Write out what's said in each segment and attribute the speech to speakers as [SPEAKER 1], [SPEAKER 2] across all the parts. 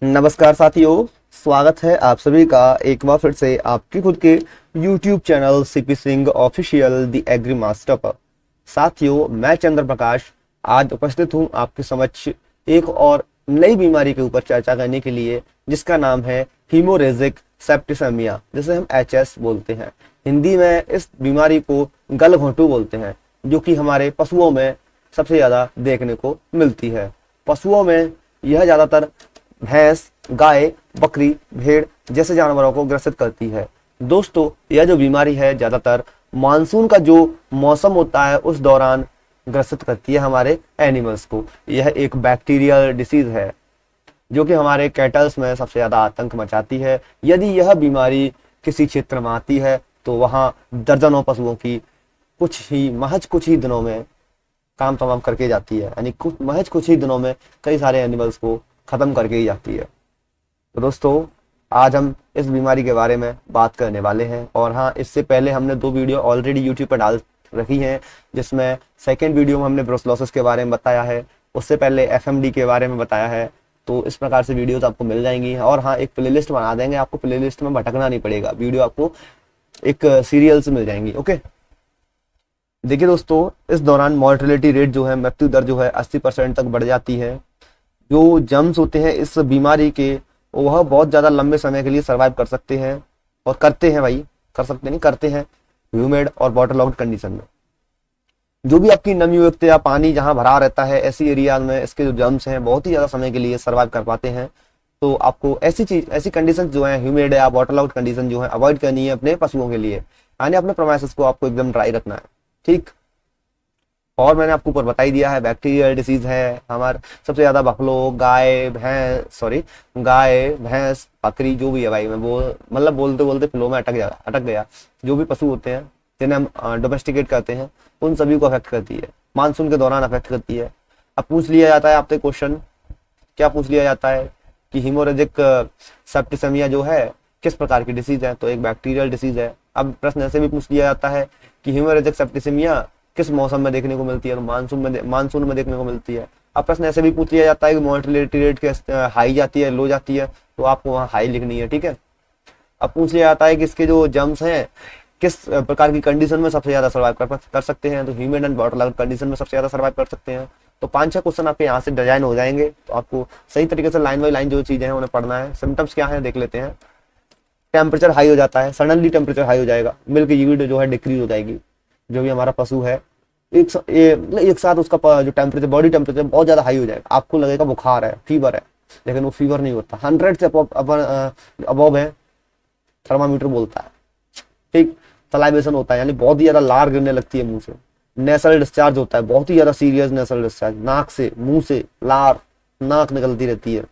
[SPEAKER 1] नमस्कार साथियों, स्वागत है आप सभी का एक बार फिर से आपकी खुद के YouTube channel CP Singh official the agri master पर। साथियों, मैं चंद्र प्रकाश आज उपस्थित हूं आपके समक्ष एक और नई बीमारी के ऊपर चर्चा करने के लिए, जिसका नाम है हीमोरेजिक सेप्टिसेमिया, जिसे हम एचएस बोलते हैं। हिंदी में इस बीमारी को गलघोंटू बोलते हैं, जो कि हमारे पशुओं में सबसे ज्यादा देखने को मिलती है। पशुओं में यह ज्यादातर भैंस, गाय, बकरी, भेड़ जैसे जानवरों को ग्रसित करती है। दोस्तों, यह जो बीमारी है ज्यादातर मानसून का जो मौसम होता है उस दौरान ग्रसित करती है हमारे एनिमल्स को। यह एक बैक्टीरियल डिसीज है जो कि हमारे कैटल्स में सबसे ज्यादा आतंक मचाती है। यदि यह बीमारी किसी क्षेत्र में आती है तो वहां दर्जनों पशुओं की महज कुछ ही दिनों में काम तमाम करके जाती है, यानी महज कुछ ही दिनों में कई सारे एनिमल्स को खत्म करके ही जाती है। तो दोस्तों, आज हम इस बीमारी के बारे में बात करने वाले हैं। और हाँ, इससे पहले हमने 2 वीडियो ऑलरेडी यूट्यूब पर डाल रखी हैं, जिसमें सेकेंड वीडियो में हमने ब्रुसेलोसिस के बारे में बताया है, उससे पहले एफएमडी के बारे में बताया है। तो इस प्रकार से वीडियोस आपको मिल जाएंगी। और हाँ, एक प्लेलिस्ट बना देंगे, आपको प्लेलिस्ट में भटकना नहीं पड़ेगा, वीडियो आपको एक सीरियल से मिल जाएंगी। ओके, देखिए दोस्तों, इस दौरान मॉर्टेलिटी रेट जो है, मृत्यु दर जो है 80% तक बढ़ जाती है। जो जर्म्स होते हैं इस बीमारी के, वह बहुत ज़्यादा लंबे समय के लिए सर्वाइव कर सकते हैं, और करते हैं भाई, कर सकते नहीं, करते हैं ह्यूमिड और वाटर लॉक्ड कंडीशन में। जो भी आपकी नमी युक्त या पानी जहां भरा रहता है, ऐसी एरिया में इसके जो जर्म्स हैं बहुत ही ज़्यादा समय के लिए सर्वाइव कर पाते हैं। तो आपको ऐसी कंडीशन जो है, ह्यूमिड या वाटर लॉक्ड कंडीशन जो है, अवॉइड करनी है अपने पशुओं के लिए, यानी अपने प्रोमाइसिस को आपको एकदम ड्राई रखना है। ठीक, और मैंने आपको ऊपर बता ही दिया है, बैक्टीरियल डिसीज है। हमारे सबसे ज्यादा बफलो, गाय, भैंस, बकरी जो भी है भाई, मैं वो मतलब बोलते बोलते फ्लो में अटक गया। जो भी पशु होते हैं जिन्हें हम डोमेस्टिकेट करते हैं, उन सभी को अफेक्ट करती है, मानसून के दौरान अफेक्ट करती है। अब पूछ लिया जाता है आपसे क्वेश्चन, क्या पूछ लिया जाता है कि हीमोरेजिक सेप्टिसेमिया जो है किस प्रकार की डिसीज है? तो एक बैक्टीरियल डिसीज है। अब प्रश्न ऐसे भी पूछ लिया जाता है कि हीमोरेजिक सेप्टिसेमिया किस मौसम में देखने को मिलती है? तो मानसून में देखने को मिलती है। अब प्रश्न ऐसे भी पूछ लिया जाता है कि मोर्टेलिटी रेट हाई जाती है, लो जाती है? तो आपको वहाँ हाई लिखनी है। ठीक है। अब पूछ लिया जाता है कि इसके जो जर्म्स हैं किस प्रकार की कंडीशन में सबसे ज्यादा सर्वाइव कर सकते हैं? तो humid and water locked condition में सबसे ज्यादा सर्वाइव कर सकते हैं। तो 5-6 क्वेश्चन आपके यहाँ से डिजाइन हो जाएंगे, तो आपको सही तरीके से लाइन बाई लाइन जो चीजें हैं उन्हें पढ़ना है। सिम्टम्स क्या है देख लेते हैं। टेम्परेचर हाई हो जाता है, सडनली टेम्परेचर हाई हो जाएगा, मिल्क यील्ड जो है डिक्रीज हो जाएगी। जो भी हमारा पशु है एक साथ उसका जो टेम्परेचर, बॉडी टेम्परेचर बहुत ज्यादा हाई हो जाएगा। आपको लगेगा बुखार है, फीवर है, लेकिन वो फीवर नहीं होता। 100 से अबव है, थर्मामीटर बोलता है। ठीक, सलाइवेशन होता है, यानी बहुत ही ज्यादा लार गिरने लगती है मुंह से। नेसल डिस्चार्ज होता है, बहुत ही ज्यादा सीरियस नेसल डिस्चार्ज, नाक से, मुंह से लार, नाक निकलती रहती है।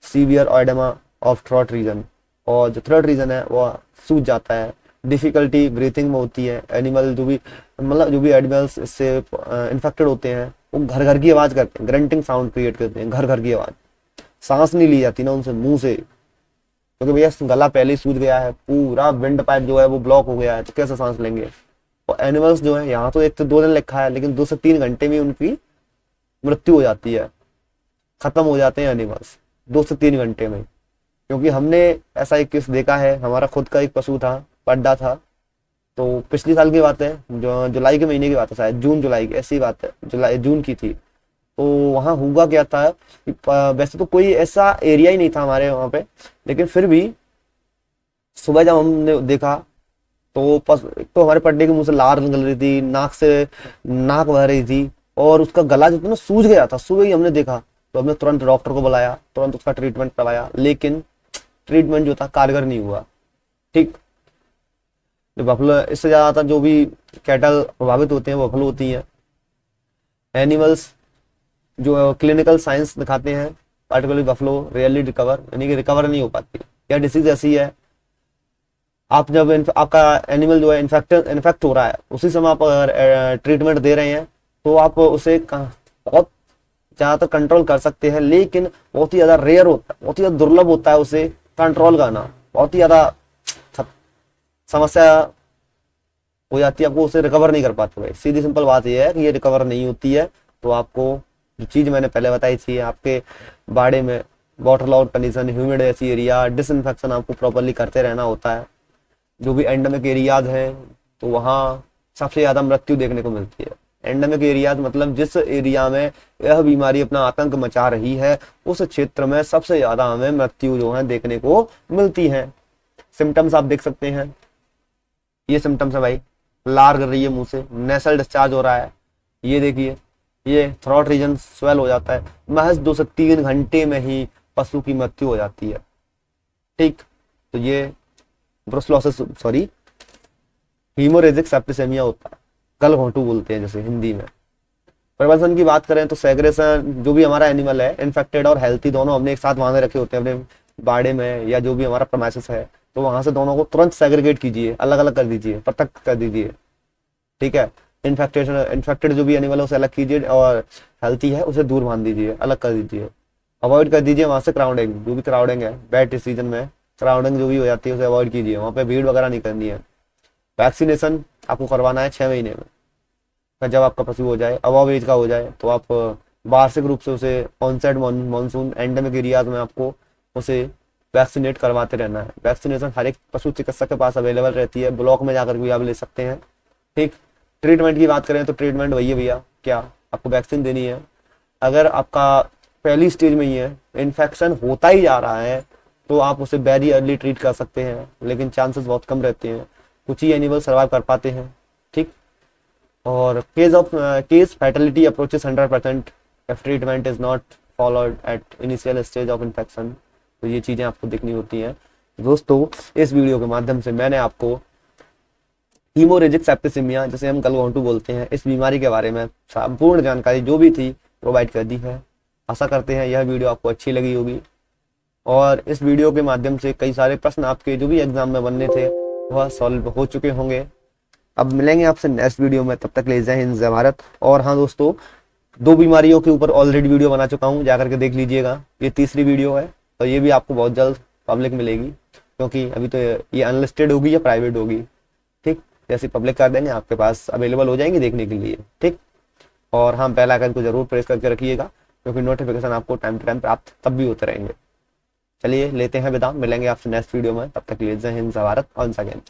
[SPEAKER 1] सीवियर ऑयडेमा ऑफ थ्रोट रीजन, और जो थ्रोट रीजन है वो सूज जाता है। डिफिकल्टी ब्रीथिंग में होती है। एनिमल जो भी एनिमल्स इससे इन्फेक्टेड होते हैं वो घर घर की आवाज करते हैं, ग्रंटिंग साउंड क्रिएट करते हैं, घर घर की आवाज। सांस नहीं ली जाती ना उनसे मुंह से, क्योंकि भैया गला पहले ही सूज गया है, पूरा विंड पाइप जो है वो ब्लॉक हो गया है, तो कैसे सांस लेंगे? और एनिमल्स जो है, यहाँ तो 1 से 2 दिन लिखा है, लेकिन 2 से 3 घंटे में उनकी मृत्यु हो जाती है, खत्म हो जाते हैं एनिमल्स 2 से 3 घंटे में। क्योंकि हमने ऐसा एक केस देखा है, हमारा खुद का एक पशु था, पड्डा था। तो पिछले साल की बात है, जो जुलाई के महीने की बात है, शायद जून जुलाई की, ऐसी बात है, जून की थी। तो वहां हुआ क्या था कि वैसे तो कोई ऐसा एरिया ही नहीं था हमारे वहां पे, लेकिन फिर भी सुबह जब हमने देखा तो एक तो हमारे पड्डे के मुंह से लार निकल रही थी, नाक बह रही थी, और उसका गला जो था ना सूज गया था। सुबह ही हमने देखा तो हमने तुरंत डॉक्टर को बुलाया, तुरंत उसका ट्रीटमेंट करवाया, लेकिन ट्रीटमेंट जो था कारगर नहीं हुआ। ठीक, जो बफलो, इससे ज्यादातर जो भी कैटल प्रभावित होते हैं वो बफलो होती हैं। एनिमल्स जो क्लिनिकल साइंस दिखाते हैं, पार्टिकुलरली बफलो रियरली रिकवर, यानी कि रिकवर नहीं हो पाती। यह डिसीज ऐसी है, आप जब आपका एनिमल जो है इन्फेक्ट हो रहा है, उसी समय आप अगर ट्रीटमेंट दे रहे हैं तो आप उसे बहुत ज्यादातर कंट्रोल कर सकते हैं, लेकिन बहुत ही ज्यादा रेयर होता है, बहुत ही ज्यादा दुर्लभ होता है उसे कंट्रोल करना। बहुत ही ज्यादा समस्या हो जाती है, आपको उसे रिकवर नहीं कर पाते भाई। सीधी सिंपल बात यह है कि ये रिकवर नहीं होती है। तो आपको जो चीज मैंने पहले बताई थी, आपके बाड़े में वाटर लॉग कंडीशन, ह्यूमिड ऐसी एरिया, डिसइंफेक्शन आपको प्रॉपरली करते रहना होता है। जो भी एंडेमिक एरियाज हैं तो वहाँ सबसे ज़्यादा मृत्यु देखने को मिलती है। एंडेमिक एरियाज मतलब जिस एरिया में यह बीमारी अपना आतंक मचा रही है उस क्षेत्र में सबसे ज़्यादा हमें मृत्यु जो है देखने को मिलती है। सिम्टम्स आप देख सकते हैं, ये सिम्टम्स है भाई, लार कर रही है मुंह से, नेसल डिस्चार्ज हो रहा है, ये देखिए, ये थ्रोट रीजन स्वेल हो जाता है। महज 2 से 3 घंटे में ही पशु की मृत्यु हो जाती है। ठीक, तो ये ब्रुसलोसिस सॉरी हीमोरेजिक सेप्टिसेमिया होता है, गलघोंटू बोलते हैं जैसे हिंदी में। प्रिवेंशन की बात करें तो सेग्रेशन, जो भी हमारा एनिमल है इन्फेक्टेड और हेल्थी दोनों हमने एक साथ बांधे रखे होते हैं अपने बाड़े में या जो भी हमारा प्रेमाइसिस है, तो वहां से दोनों को तुरंत सेग्रीगेट कीजिए, अलग अलग कर दीजिए, पृथक कर दीजिए। ठीक है, इन्फेक्टेड जो भी एनिमल है उसे अलग कीजिए और हेल्थी है उसे दूर बांध दीजिए, अलग कर दीजिए। अवॉइड कर दीजिए वहां से क्राउडिंग, जो भी क्राउडिंग है बैट सीजन में क्राउडिंग जो भी हो जाती है उसे अवॉइड कीजिए, वहां पे भीड़ वगैरह नहीं करनी है। वैक्सीनेशन आपको करवाना है 6 महीने में, जब आपका पशु हो जाए, अबव एज का हो जाए तो आप वार्षिक रूप से उसे ऑनसेट मानसून एंडेमिक एरियाज में आपको उसे वैक्सीनेट करवाते रहना है। वैक्सीनेशन हर एक पशु चिकित्सक के पास अवेलेबल रहती है, ब्लॉक में जाकर भी आप ले सकते हैं। ठीक, ट्रीटमेंट की बात करें तो ट्रीटमेंट वही है भैया, क्या आपको वैक्सीन देनी है। अगर आपका पहली स्टेज में ही है, इन्फेक्शन होता ही जा रहा है, तो आप उसे वेरी अर्ली ट्रीट कर सकते हैं, लेकिन चांसेस बहुत कम रहते हैं, कुछ ही एनिमल सर्वाइव कर पाते हैं। ठीक, और case fatality approaches 100% if treatment is not followed at initial stage of infection. तो ये चीजें आपको देखनी होती हैं। दोस्तों, इस वीडियो के माध्यम से मैंने आपको हीमोरेजिक सेप्टिसेमिया, जिसे हम गलघोंटू बोलते हैं, इस बीमारी के बारे में संपूर्ण जानकारी जो भी थी प्रोवाइड कर दी है। आशा करते हैं यह वीडियो आपको अच्छी लगी होगी और इस वीडियो के माध्यम से कई सारे प्रश्न आपके जो भी एग्जाम में बनने थे वह सॉल्व हो चुके होंगे। अब मिलेंगे आपसे नेक्स्ट वीडियो में, तब तक ले जय हिंद जय भारत। और हाँ दोस्तों, 2 बीमारियों के ऊपर ऑलरेडी वीडियो बना चुका हूँ, जाकर के देख लीजिएगा। ये तीसरी वीडियो है और ये भी आपको बहुत जल्द पब्लिक मिलेगी, क्योंकि अभी तो ये अनलिस्टेड होगी या प्राइवेट होगी। ठीक, जैसे पब्लिक कर देंगे आपके पास अवेलेबल हो जाएंगे देखने के लिए। ठीक, और हाँ बेल आइकन को जरूर प्रेस करके रखिएगा, क्योंकि नोटिफिकेशन आपको टाइम टू टाइम प्राप्त तब भी होते रहेंगे। चलिए लेते हैं विदा, मिलेंगे आपसे नेक्स्ट वीडियो में, तब तक के लिए जय हिंद जय भारत। On again.